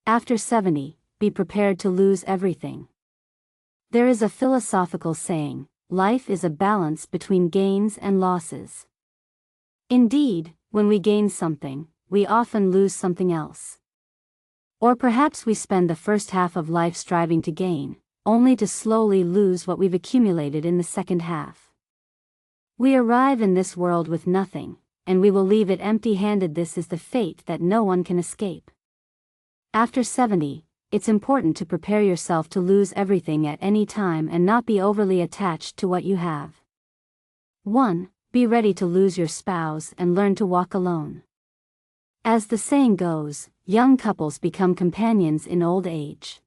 After 70, be prepared to lose everything. There is a philosophical saying, life is a balance between gains and losses. Indeed, when we gain something, we often lose something else. Or perhaps we spend the first half of life striving to gain, only to slowly lose what we've accumulated in the second half. We arrive in this world with nothing, and we will leave it empty-handed. This is the fate that no one can escape. After 70, it's important to prepare yourself to lose everything at any time and not be overly attached to what you have. 1. Be ready to lose your spouse and learn to walk alone. As the saying goes, young couples become companions in old age.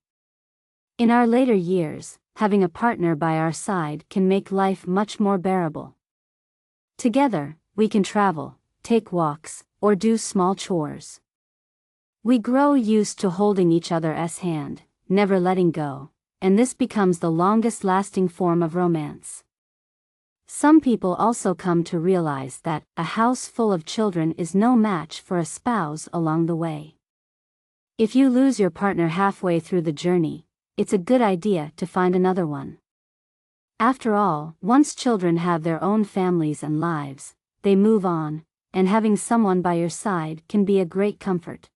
In our later years, having a partner by our side can make life much more bearable. Together, we can travel, take walks, or do small chores. We grow used to holding each other's hand, never letting go, and this becomes the longest-lasting form of romance. Some people also come to realize that a house full of children is no match for a spouse along the way. If you lose your partner halfway through the journey, it's a good idea to find another one. After all, once children have their own families and lives, they move on, and having someone by your side can be a great comfort.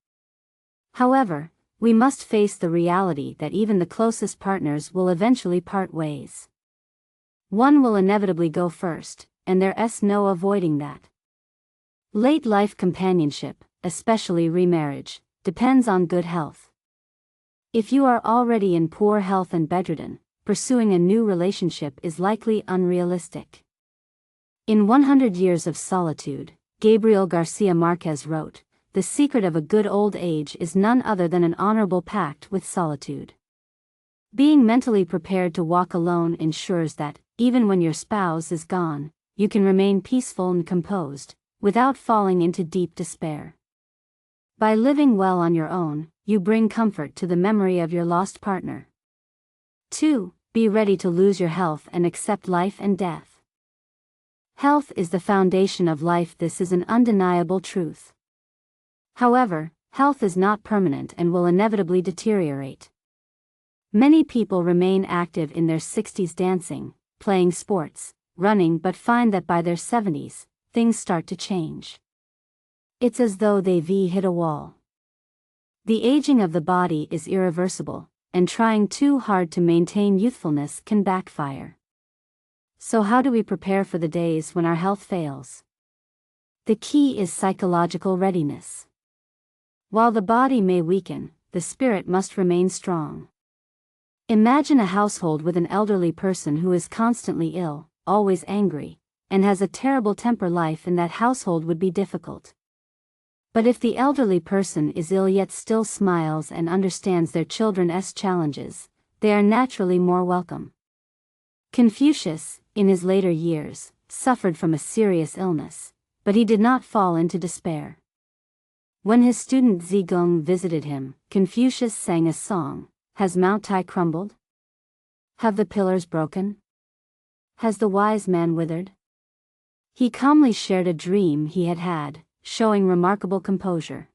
However, we must face the reality that even the closest partners will eventually part ways. One will inevitably go first, and there's no avoiding that. Late life companionship, especially remarriage, depends on good health. If you are already in poor health and bedridden, pursuing a new relationship is likely unrealistic. In 100 Years of Solitude, Gabriel Garcia Marquez wrote, "The secret of a good old age is none other than an honorable pact with solitude." Being mentally prepared to walk alone ensures that, even when your spouse is gone, you can remain peaceful and composed, without falling into deep despair. By living well on your own, you bring comfort to the memory of your lost partner. 2. Be ready to lose your health and accept life and death. Health is the foundation of life. This is an undeniable truth. However, health is not permanent and will inevitably deteriorate. Many people remain active in their 60s dancing, playing sports, running, but find that by their 70s, things start to change. It's as though they've hit a wall. The aging of the body is irreversible, and trying too hard to maintain youthfulness can backfire. So how do we prepare for the days when our health fails? The key is psychological readiness. While the body may weaken, the spirit must remain strong. Imagine a household with an elderly person who is constantly ill, always angry, and has a terrible temper. Life in that household would be difficult. But if the elderly person is ill yet still smiles and understands their children's challenges, they are naturally more welcome. Confucius, in his later years, suffered from a serious illness, but he did not fall into despair. When his student Zigong visited him, Confucius sang a song. Has Mount Tai crumbled? Have the pillars broken? Has the wise man withered? He calmly shared a dream he had had, showing remarkable composure.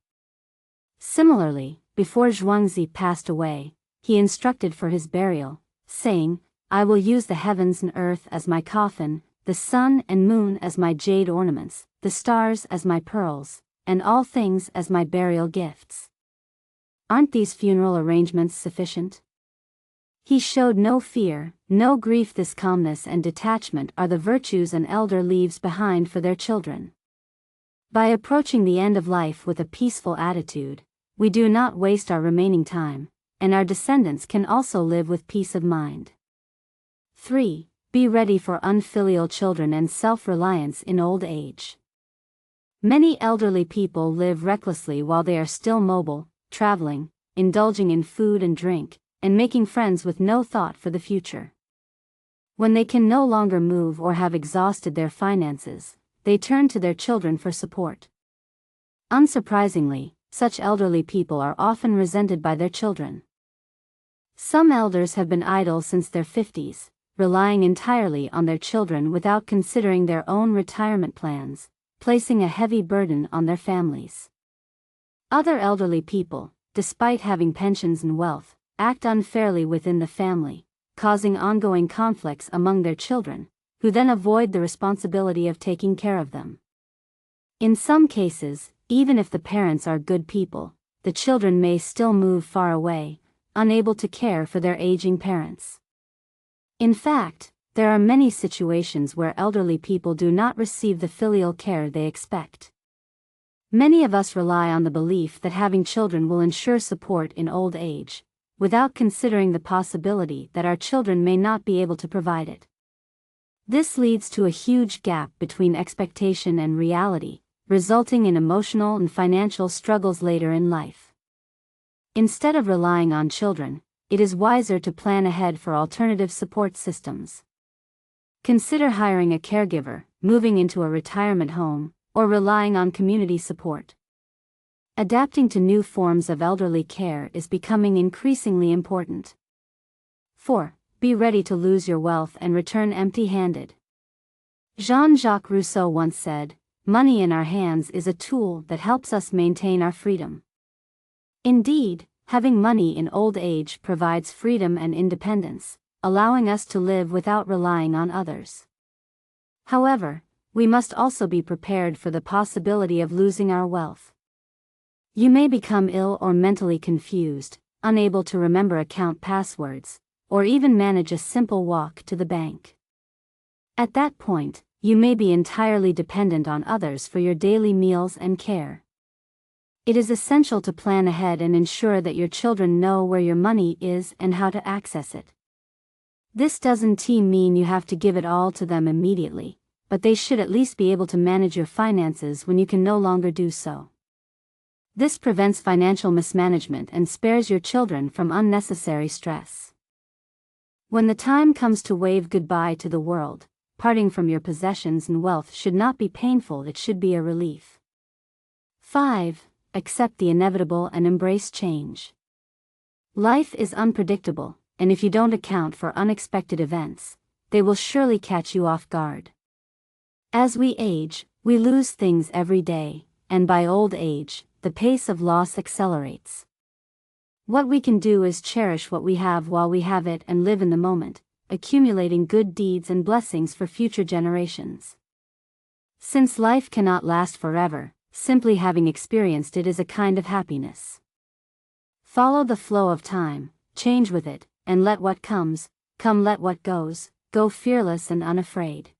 Similarly, before Zhuangzi passed away, he instructed for his burial, saying, "I will use the heavens and earth as my coffin, the sun and moon as my jade ornaments, the stars as my pearls, and all things as my burial gifts." Aren't these funeral arrangements sufficient? He showed no fear, no grief. This calmness and detachment are the virtues an elder leaves behind for their children. By approaching the end of life with a peaceful attitude, we do not waste our remaining time, and our descendants can also live with peace of mind. 3. Be ready for unfilial children and self-reliance in old age. Many elderly people live recklessly while they are still mobile, traveling, indulging in food and drink, and making friends with no thought for the future. When they can no longer move or have exhausted their finances, they turn to their children for support. Unsurprisingly, such elderly people are often resented by their children. Some elders have been idle since their 50s, relying entirely on their children without considering their own retirement plans, placing a heavy burden on their families. Other elderly people, despite having pensions and wealth, act unfairly within the family, causing ongoing conflicts among their children, who then avoid the responsibility of taking care of them. In some cases, even if the parents are good people, the children may still move far away, unable to care for their aging parents. In fact, there are many situations where elderly people do not receive the filial care they expect. Many of us rely on the belief that having children will ensure support in old age, without considering the possibility that our children may not be able to provide it. This leads to a huge gap between expectation and reality, resulting in emotional and financial struggles later in life. Instead of relying on children, it is wiser to plan ahead for alternative support systems. Consider hiring a caregiver, moving into a retirement home, or relying on community support. Adapting to new forms of elderly care is becoming increasingly important. 4. Be ready to lose your wealth and return empty-handed. Jean-Jacques Rousseau once said, "Money in our hands is a tool that helps us maintain our freedom." Indeed, having money in old age provides freedom and independence, allowing us to live without relying on others. However, we must also be prepared for the possibility of losing our wealth. You may become ill or mentally confused, unable to remember account passwords, or even manage a simple walk to the bank. At that point, you may be entirely dependent on others for your daily meals and care. It is essential to plan ahead and ensure that your children know where your money is and how to access it. This doesn't mean you have to give it all to them immediately, but they should at least be able to manage your finances when you can no longer do so. This prevents financial mismanagement and spares your children from unnecessary stress. When the time comes to wave goodbye to the world, parting from your possessions and wealth should not be painful, it should be a relief. 5. Accept the inevitable and embrace change. Life is unpredictable, and if you don't account for unexpected events, they will surely catch you off guard. As we age, we lose things every day, and by old age, the pace of loss accelerates. What we can do is cherish what we have while we have it and live in the moment, accumulating good deeds and blessings for future generations. Since life cannot last forever, simply having experienced it is a kind of happiness. Follow the flow of time, change with it, and let what comes, come, let what goes, go fearless and unafraid.